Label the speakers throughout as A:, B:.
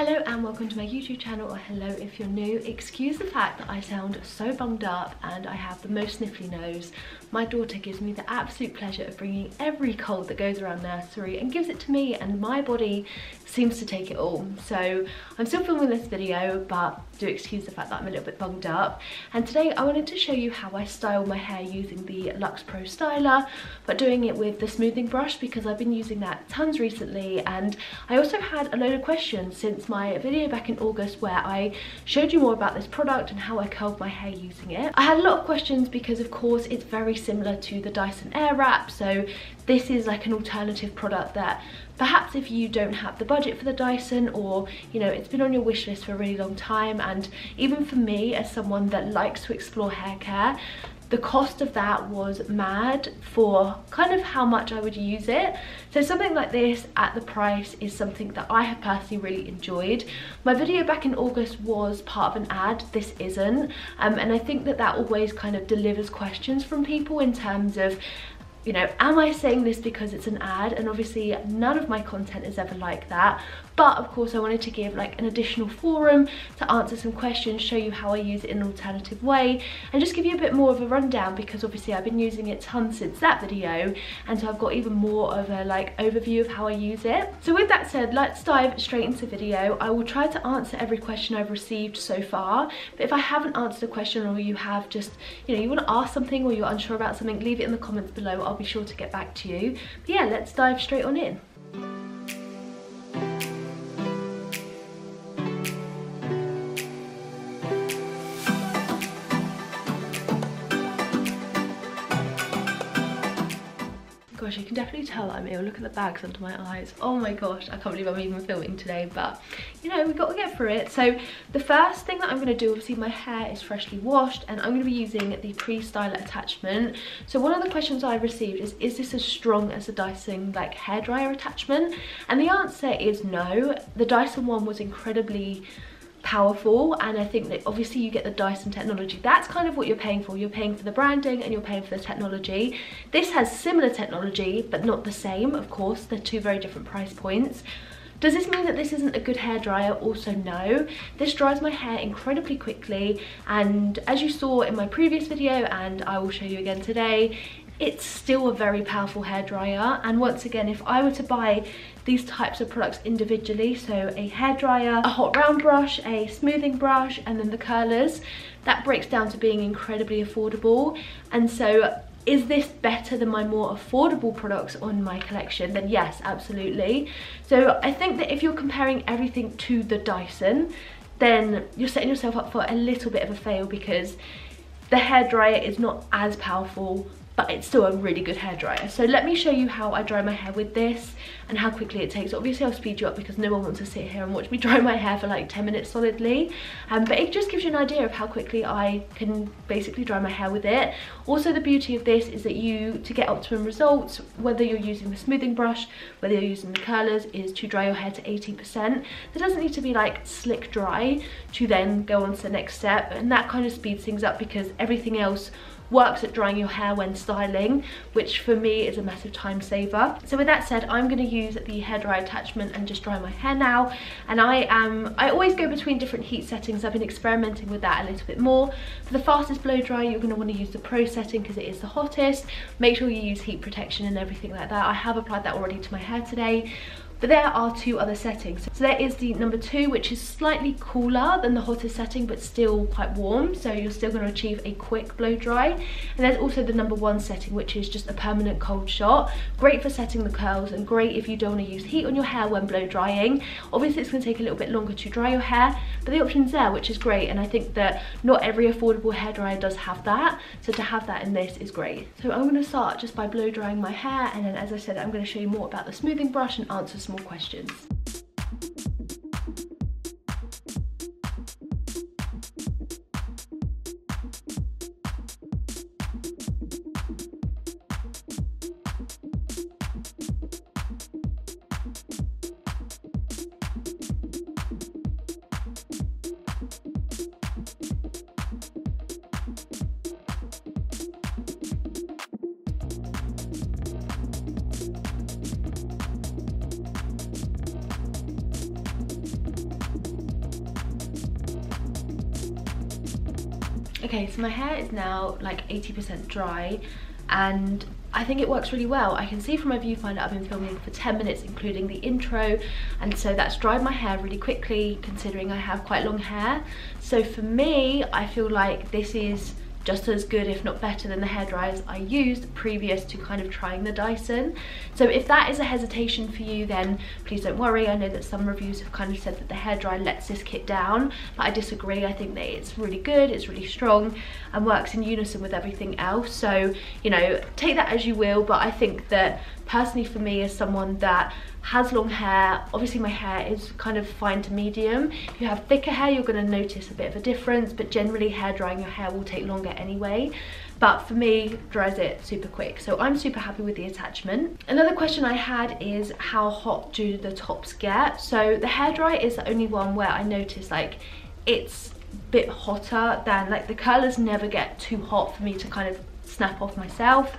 A: Hello and welcome to my YouTube channel, or hello if you're new. Excuse the fact that I sound so bunged up and I have the most sniffly nose. My daughter gives me the absolute pleasure of bringing every cold that goes around nursery and gives it to me, and my body seems to take it all. So I'm still filming this video, but do excuse the fact that I'm a little bit bunged up. And today I wanted to show you how I style my hair using the Luxx Pro Styler, but doing it with the smoothing brush because I've been using that tons recently. And I also had a load of questions since my video back in August where I showed you more about this product and how I curled my hair using it. I had a lot of questions because of course it's very similar to the Dyson Airwrap, so this is like an alternative product that perhaps if you don't have the budget for the Dyson, or you know it's been on your wish list for a really long time, and even for me as someone that likes to explore hair care, the cost of that was mad for kind of how much I would use it. So something like this at the price is something that I have personally really enjoyed. My video back in August was part of an ad, this isn't, and I think that that always kind of delivers questions from people in terms of, you know, am I saying this because it's an ad? And obviously none of my content is ever like that, but of course I wanted to give like an additional forum to answer some questions, show you how I use it in an alternative way, and just give you a bit more of a rundown because obviously I've been using it tons since that video, and so I've got even more of a like overview of how I use it. So with that said, let's dive straight into the video. I will try to answer every question I've received so far, but if I haven't answered a question, or you have just, you know, you want to ask something or you're unsure about something, leave it in the comments below. I'll be sure to get back to you. But yeah, let's dive straight on in. Gosh, you can definitely tell that I'm ill. Look at the bags under my eyes. Oh my gosh, I can't believe I'm even filming today, but you know, we've got to get through it. So the first thing that I'm going to do, obviously my hair is freshly washed and I'm going to be using the pre-styler attachment. So one of the questions I received is this as strong as the Dyson like hairdryer attachment? And the answer is no. The Dyson one was incredibly powerful, and I think that obviously you get the Dyson technology. That's kind of what you're paying for. You're paying for the branding and you're paying for the technology. This has similar technology but not the same. Of course, they're two very different price points. Does this mean that this isn't a good hairdryer? Also no. This dries my hair incredibly quickly, and as you saw in my previous video, and I will show you again today, it's still a very powerful hairdryer. And once again, if I were to buy these types of products individually, so a hairdryer, a hot round brush, a smoothing brush, and then the curlers, that breaks down to being incredibly affordable. And so is this better than my more affordable products on my collection? Then yes, absolutely. So I think that if you're comparing everything to the Dyson, then you're setting yourself up for a little bit of a fail, because the hairdryer is not as powerful, but it's still a really good hairdryer. So let me show you how I dry my hair with this and how quickly it takes. Obviously I'll speed you up because no one wants to sit here and watch me dry my hair for like 10 minutes solidly, but it just gives you an idea of how quickly I can basically dry my hair with it. Also, the beauty of this is that to get optimum results, whether you're using the smoothing brush, whether you're using the curlers, is to dry your hair to 80%. There doesn't need to be like slick dry to then go on to the next step, and that kind of speeds things up because everything else works at drying your hair when styling, which for me is a massive time saver. So with that said, I'm going to use the hairdryer attachment and just dry my hair now. And I always go between different heat settings. I've been experimenting with that a little bit more. For the fastest blow dry, you're going to want to use the Pro setting because it is the hottest. Make sure you use heat protection and everything like that. I have applied that already to my hair today. But there are two other settings. So there is the number 2, which is slightly cooler than the hottest setting, but still quite warm. So you're still going to achieve a quick blow dry. And there's also the number 1 setting, which is just a permanent cold shot. Great for setting the curls and great if you don't want to use heat on your hair when blow drying. Obviously it's going to take a little bit longer to dry your hair, but the option's there, which is great. And I think that not every affordable hairdryer does have that. So to have that in this is great. So I'm going to start just by blow drying my hair. And then, as I said, I'm going to show you more about the smoothing brush and answer some more questions. Okay, so my hair is now like 80% dry, and I think it works really well. I can see from my viewfinder I've been filming for 10 minutes including the intro, and so that's dried my hair really quickly considering I have quite long hair. So for me, I feel like this is just as good, if not better, than the hairdryers I used previous to kind of trying the Dyson. So if that is a hesitation for you, then please don't worry. I know that some reviews have kind of said that the hairdryer lets this kit down, but I disagree. I think that it's really good, it's really strong and works in unison with everything else. So, you know, take that as you will, but I think that personally for me, as someone that has long hair, obviously my hair is kind of fine to medium. If you have thicker hair, you're going to notice a bit of a difference, but generally hair drying your hair will take longer anyway. But for me, dries it super quick, so I'm super happy with the attachment. Another question I had is how hot do the tops get? So the hairdryer is the only one where I noticed like it's a bit hotter than, like, the curlers never get too hot for me to kind of snap off myself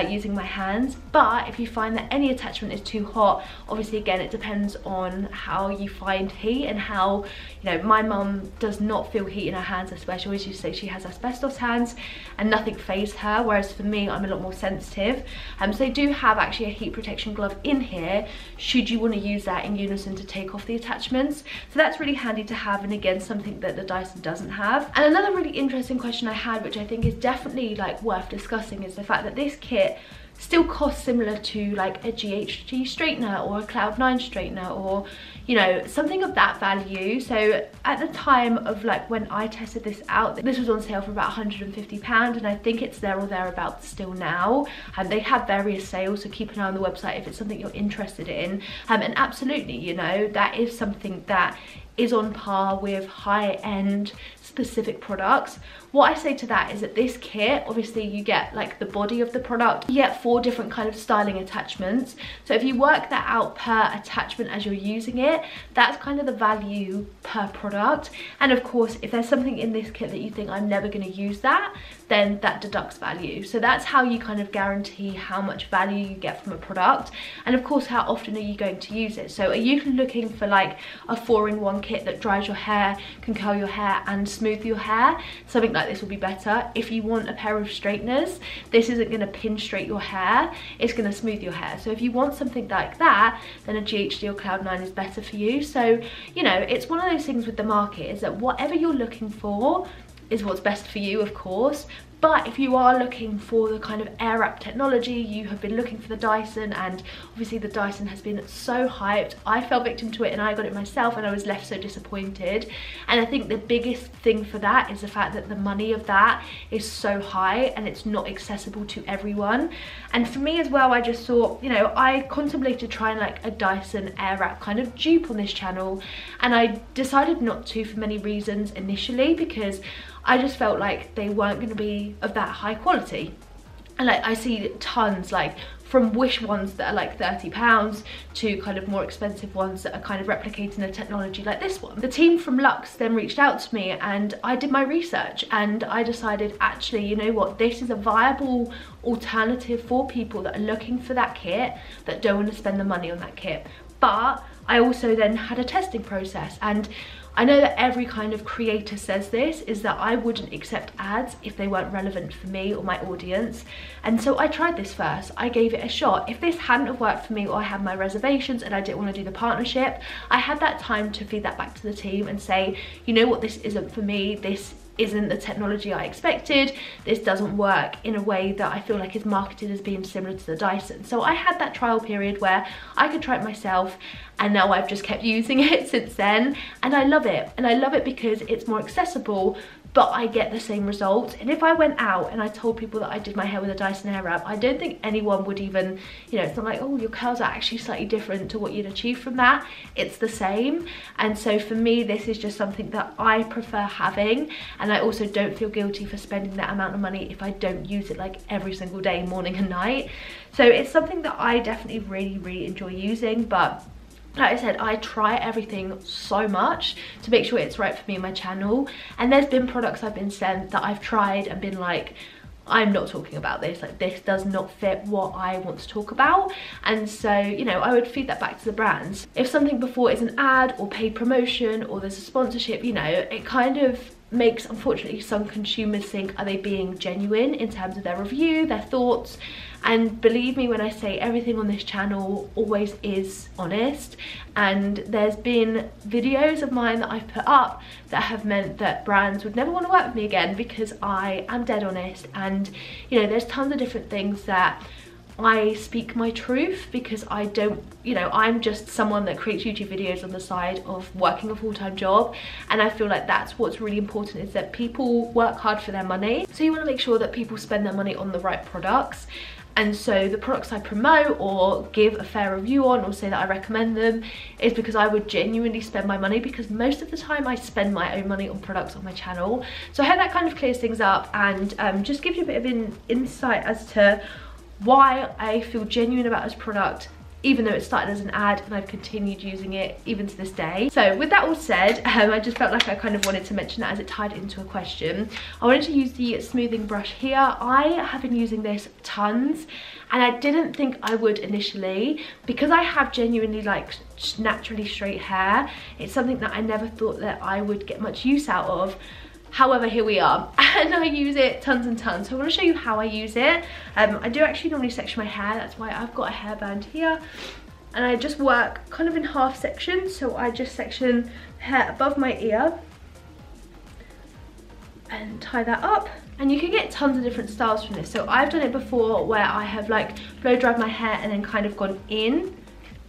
A: using my hands. But if you find that any attachment is too hot, obviously again it depends on how you find heat and how, you know, my mum does not feel heat in her hands. Especially as you say, she has asbestos hands and nothing fazed her, whereas for me I'm a lot more sensitive. So they do have actually a heat protection glove in here should you want to use that in unison to take off the attachments, so that's really handy to have, and again something that the Dyson doesn't have. And another really interesting question I had, which I think is definitely like worth discussing, is the fact that this kit still costs similar to like a GHD straightener or a Cloud9 straightener, or, you know, something of that value. So at the time of like when I tested this out, this was on sale for about £150, and I think it's there or thereabouts still now. And they have various sales, so keep an eye on the website if it's something you're interested in. And absolutely, you know, that is something that is on par with high-end specific products. What I say to that is that this kit, obviously you get like the body of the product, you get 4 different kind of styling attachments. So if you work that out per attachment as you're using it, that's kind of the value per product. And of course, if there's something in this kit that you think I'm never going to use that, then that deducts value. So that's how you kind of guarantee how much value you get from a product. And of course, how often are you going to use it? So are you looking for like a 4-in-1 kit that dries your hair, can curl your hair and smooth your hair? Something like this will be better. If you want a pair of straighteners, this isn't going to pin straight your hair, it's going to smooth your hair. So if you want something like that, then a GHD or Cloud9 is better for you. So, you know, it's one of those things with the market, is that whatever you're looking for is what's best for you, of course. But if you are looking for the kind of Airwrap technology, you have been looking for the Dyson, and obviously the Dyson has been so hyped. I fell victim to it and I got it myself, and I was left so disappointed. And I think the biggest thing for that is the fact that the money of that is so high and it's not accessible to everyone. And for me as well, I just thought, you know, I contemplated trying like a Dyson Airwrap kind of dupe on this channel, and I decided not to for many reasons initially, because I just felt like they weren't going to be of that high quality. And like I see tons, like from Wish ones that are like £30 to kind of more expensive ones that are kind of replicating the technology like this one. The team from Luxx then reached out to me and I did my research, and I decided, actually, you know what, this is a viable alternative for people that are looking for that kit, that don't want to spend the money on that kit. But I also then had a testing process, and I know that every kind of creator says this, is that I wouldn't accept ads if they weren't relevant for me or my audience. And so I tried this first, I gave it a shot. If this hadn't have worked for me, or I had my reservations and I didn't want to do the partnership, I had that time to feed that back to the team and say, you know what, this isn't for me, this isn't the technology I expected, this doesn't work in a way that I feel like is marketed as being similar to the Dyson. So I had that trial period where I could try it myself, and now I've just kept using it since then, and I love it. And I love it because it's more accessible, but I get the same results. And if I went out and I told people that I did my hair with a Dyson Airwrap, I don't think anyone would even, you know, it's not like, oh, your curls are actually slightly different to what you'd achieve from that. It's the same. And so for me, this is just something that I prefer having, and I also don't feel guilty for spending that amount of money if I don't use it like every single day, morning and night. So it's something that I definitely really enjoy using. But like I said, I try everything so much to make sure it's right for me and my channel. And there's been products I've been sent that I've tried and been like, I'm not talking about this, like this does not fit what I want to talk about. And so, you know, I would feed that back to the brands. If something before is an ad or paid promotion or there's a sponsorship, you know, it kind of makes, unfortunately, some consumers think, are they being genuine in terms of their review, their thoughts? And believe me when I say everything on this channel always is honest, and there's been videos of mine that I've put up that have meant that brands would never want to work with me again because I am dead honest. And you know, there's tons of different things that I speak my truth, because I don't, you know, I'm just someone that creates YouTube videos on the side of working a full-time job, and I feel like that's what's really important, is that people work hard for their money. So you want to make sure that people spend their money on the right products. And so the products I promote or give a fair review on or say that I recommend them is because I would genuinely spend my money, because most of the time I spend my own money on products on my channel. So I hope that kind of clears things up and just gives you a bit of an insight as to why I feel genuine about this product, even though it started as an ad and I've continued using it even to this day. So with that all said, I just felt like I kind of wanted to mention that as it tied into a question. I wanted to use the smoothing brush here. I have been using this tons, and I didn't think I would initially, because I have genuinely like naturally straight hair. It's something that I never thought that I would get much use out of. However, here we are, and I use it tons and tons. So I want to show you how I use it. I do actually normally section my hair, that's why I've got a hairband here. And I just work kind of in half sections. So I just section the hair above my ear and tie that up. And you can get tons of different styles from this. So I've done it before where I have like blow dried my hair and then kind of gone in.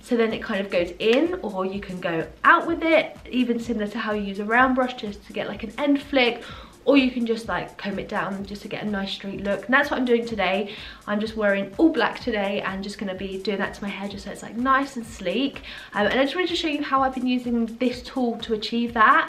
A: So then it kind of goes in, or you can go out with it, even similar to how you use a round brush just to get like an end flick, or you can just like comb it down just to get a nice straight look. And that's what I'm doing today. I'm just wearing all black today and just gonna be doing that to my hair just so it's like nice and sleek. And I just wanted to show you how I've been using this tool to achieve that.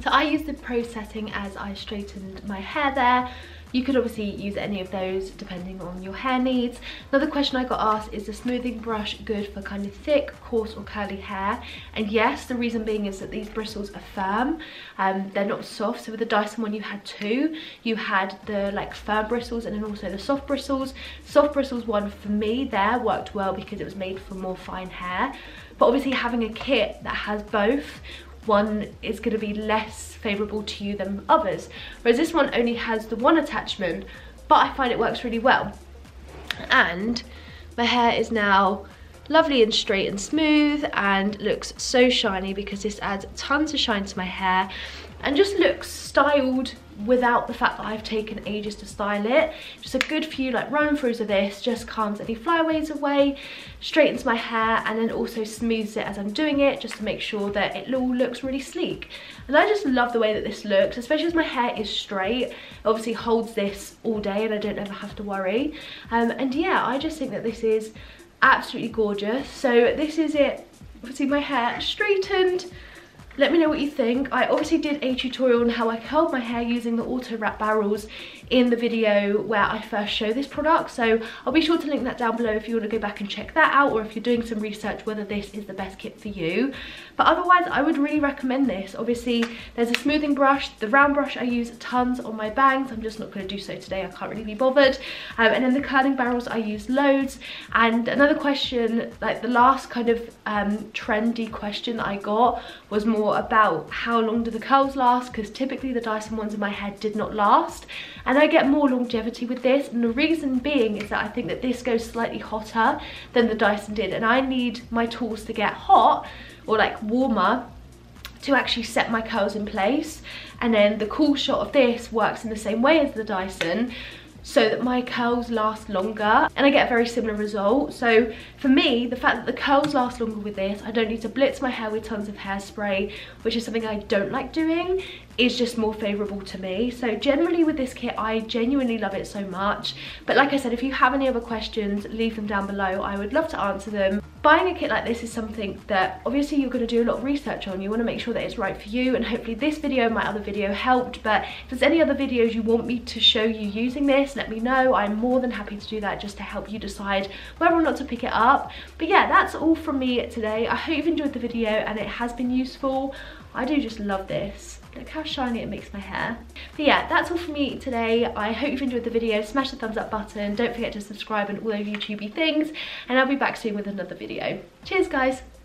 A: So I used the Pro setting as I straightened my hair there. You could obviously use any of those depending on your hair needs. Another question I got asked, is the smoothing brush good for kind of thick, coarse or curly hair? And yes, the reason being is that these bristles are firm, they're not soft. So with the Dyson one you had two. You had the like firm bristles and then also the soft bristles. Soft bristles one for me there worked well because it was made for more fine hair. But obviously having a kit that has both, one is going to be less favourable to you than others, whereas this one only has the one attachment, but I find it works really well. And my hair is now lovely and straight and smooth and looks so shiny because this adds tons of shine to my hair and just looks styled without the fact that I've taken ages to style it. Just a good few like run throughs of this just calms any flyaways away, straightens my hair, and then also smooths it as I'm doing it just to make sure that it all looks really sleek. And I just love the way that this looks, especially as my hair is straight. It obviously holds this all day and I don't ever have to worry. And yeah, I just think that this is absolutely gorgeous. So this is it. Obviously my hair straightened. Let me know what you think. I obviously did a tutorial on how I curled my hair using the auto wrap barrels in the video where I first show this product, so I'll be sure to link that down below if you want to go back and check that out, or if you're doing some research whether this is the best kit for you. But otherwise I would really recommend this. Obviously there's a smoothing brush, the round brush I use tons on my bangs, I'm just not going to do so today, I can't really be bothered, and then the curling barrels I use loads. And another question, like the last kind of trendy question that I got was more more about how long do the curls last, because typically the Dyson ones in my head did not last, and I get more longevity with this. And the reason being is that I think that this goes slightly hotter than the Dyson did, and I need my tools to get hot or like warmer to actually set my curls in place. And then the cool shot of this works in the same way as the Dyson, so that my curls last longer and I get a very similar result. So for me, the fact that the curls last longer with this, I don't need to blitz my hair with tons of hairspray, which is something I don't like doing, is just more favourable to me. So generally with this kit, I genuinely love it so much. But like I said, if you have any other questions, leave them down below. I would love to answer them. Buying a kit like this is something that obviously you're going to do a lot of research on. You want to make sure that it's right for you, and hopefully this video and my other video helped. But if there's any other videos you want me to show you using this, let me know. I'm more than happy to do that, just to help you decide whether or not to pick it up. But yeah, that's all from me today. I hope you've enjoyed the video and it has been useful. I do just love this. Look how shiny it makes my hair. But yeah, that's all from me today. I hope you've enjoyed the video. Smash the thumbs up button. Don't forget to subscribe and all those YouTubey things. And I'll be back soon with another video. Cheers, guys.